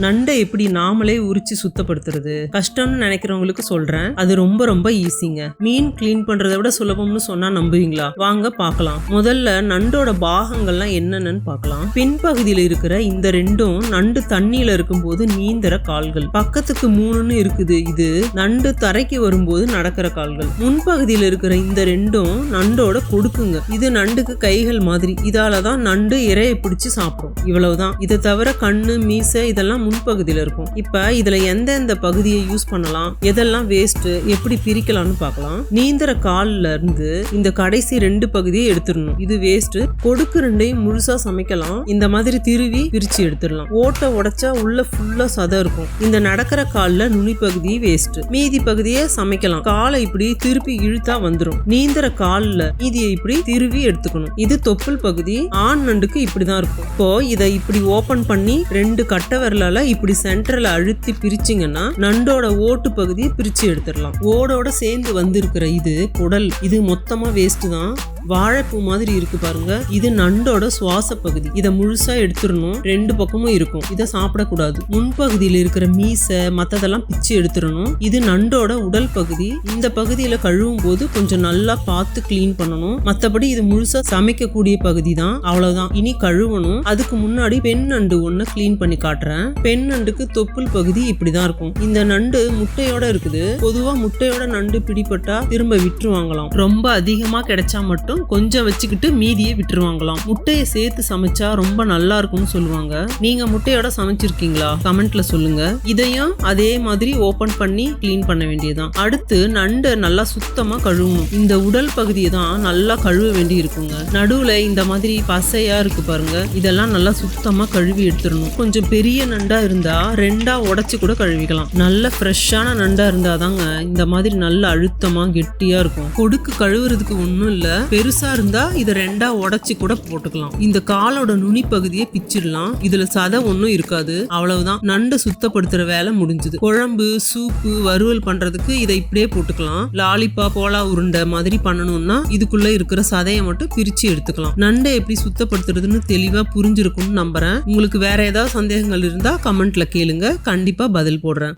நண்டை எப்படி நாமளே உரிச்சு சுத்தப்படுத்துறது கஷ்டம்னு நினைக்கிறவங்களுக்கு சொல்றேன். அது ரொம்ப ரொம்ப ஈஸிங்க. மீன் கிளீன் பண்றதை விட சுலபம்னு சொன்னா நம்புவீங்களா? வாங்க பார்க்கலாம். முதல்ல நண்டோட பாகங்கள்லாம் என்னென்னு பார்க்கலாம். பின்பகுதியில் இருக்கிற இந்த ரெண்டும் நண்டு தண்ணியில இருக்கும்போது நீந்திர கால்கள். பக்கத்துக்கு 3ன்னு இருக்குது. இது நண்டு தரைக்கு வரும்போது நடக்கிற கால்கள். முன்பகுதியில் இருக்கிற இந்த ரெண்டும் நண்டோட கொடுக்குங்க. இது நண்டுக்கு கைகள் மாதிரி. இதாலதான் நண்டு இறையை பிடிச்சு சாப்பிடும். இவ்வளவுதான். இதை தவிர கண்ணு, மீசை இதெல்லாம் முன்பகுதியில இருக்கும். இப்ப இதுல எந்தெந்த பகுதியை யூஸ் பண்ணலாம், எதெல்லாம் வேஸ்ட், எப்படி பிரிக்கலாம்னு பார்க்கலாம். நீந்திர கால்ல இருந்து இந்த கடைசி 2 பகுதியை எடுத்துடணும். இது வேஸ்ட். கொடுக்கு 2ஐயும் முழுசா சமைக்கலாம். இந்த மாதிரி திருவி பிரிச்சு எடுத்துடலாம். ஓட்டை உடைச்சா உள்ள ஃபுல்லா சதை இருக்கும். இந்த நடக்கிற கால்ல நுனி பகுதி வேஸ்ட். மீதி பகுதியை சமைக்கலாம். காலை இப்படி திருப்பி இழுத்தா வந்துடும். நீந்திர கால்ல மீதியை இப்படி திருவி எடுத்துக்கணும். இது தொப்புள் பகுதி. ஆண் நண்டுக்கு இப்படிதான் இருக்கும். இப்போ இதை இப்படி ஓபன் பண்ணி 2 கட்டை விரலால இப்படி சென்டர்ல அழுத்தி பிரிச்சிங்கன்னா நண்டோட ஓட்டு பகுதியை பிரிச்சு எடுத்துடலாம். ஓடோட சேர்ந்து வந்திருக்கிற இது குடல். இது மொத்தமா வேஸ்ட் தான். வாழைப்பூ மாதிரி இருக்கு பாருங்க. இது நண்டோட சுவாச பகுதி. இதை முழுசா எடுத்துடணும். 2 பக்கமும் இருக்கும். இதை சாப்பிடக்கூடாது. முன்பகுதியில் இருக்கிற மீசை மத்ததெல்லாம் பிச்சு எடுத்துடணும். இது நண்டோட உடல் பகுதி. இந்த பகுதியில கழுவும் போது கொஞ்சம் நல்லா பார்த்து கிளீன் பண்ணணும். மத்தபடி இது முழுசா சமைக்கக்கூடிய பகுதி தான். அவ்வளவுதான். இனி கழுவணும். அதுக்கு முன்னாடி பெண் நண்டு ஒண்ணு கிளீன் பண்ணி காட்டுறேன். பெண் நண்டுக்கு தொப்புள் பகுதி இப்படிதான் இருக்கும். இந்த நண்டு முட்டையோட இருக்குது. பொதுவா முட்டையோட நண்டு பிடிபட்டா திரும்ப விட்டுருவாங்களாம். ரொம்ப அதிகமா கிடைச்சா மட்டும் கொஞ்சம் வச்சுக்கிட்டு மீதியை விட்டுருவாங்களாம். முட்டையை சேர்த்து சமைச்சா ரொம்ப நல்லா இருக்கும்னு சொல்லுவாங்க. நீங்க முட்டையோட சமைச்சிருக்கீங்களா? கமெண்ட்ல சொல்லுங்க. இதையும் அதே மாதிரி ஓபன் பண்ணி கிளீன் பண்ண வேண்டியதுதான். அடுத்து நண்டை நல்லா சுத்தமா கழுவணும். இந்த உடல் பகுதியை தான் நல்லா கழுவ வேண்டி இருக்குங்க. நடுவுல இந்த மாதிரி பசையா இருக்கு பாருங்க. இதெல்லாம் நல்லா சுத்தமா கழுவி எடுத்துடணும். கொஞ்சம் பெரிய நண்டா இருந்தா 2ஆ உடைச்சு கூட கழுவிக்கலாம். நல்ல ஃப்ரெஷ்ஷான நண்டா இருந்தாதாங்க இந்த மாதிரி நல்ல அழுத்தமா கெட்டியா இருக்கும். கொடுக்கு கழுவுறதுக்கு ஒண்ணும் இல்ல. பெருசா இருந்தா இதை 2ஆ உடைச்சு கூட போட்டுக்கலாம். இந்த காலோட நுனி பகுதியை பிச்சிடலாம். இதுல சதை ஒன்னும் இருக்காது. அவ்வளவுதான். நண்டை சுத்தப்படுத்துற வேலை முடிஞ்சது. குழம்பு, சூப்பு, வறுவல் பண்றதுக்கு இதை இப்படியே போட்டுக்கலாம். லாலிபா, போலா உருண்டை மாதிரி பண்ணணும்னா இதுக்குள்ள இருக்கிற சதையை மட்டும் பிரிச்சு எடுத்துக்கலாம். நண்டை எப்படி சுத்தப்படுத்துறதுன்னு தெளிவா புரிஞ்சிருக்கும்னு நம்புறேன். உங்களுக்கு வேற ஏதாவது சந்தேகங்கள் இருந்தா கமெண்ட்ல கேளுங்க. கண்டிப்பா பதில் போடுறேன்.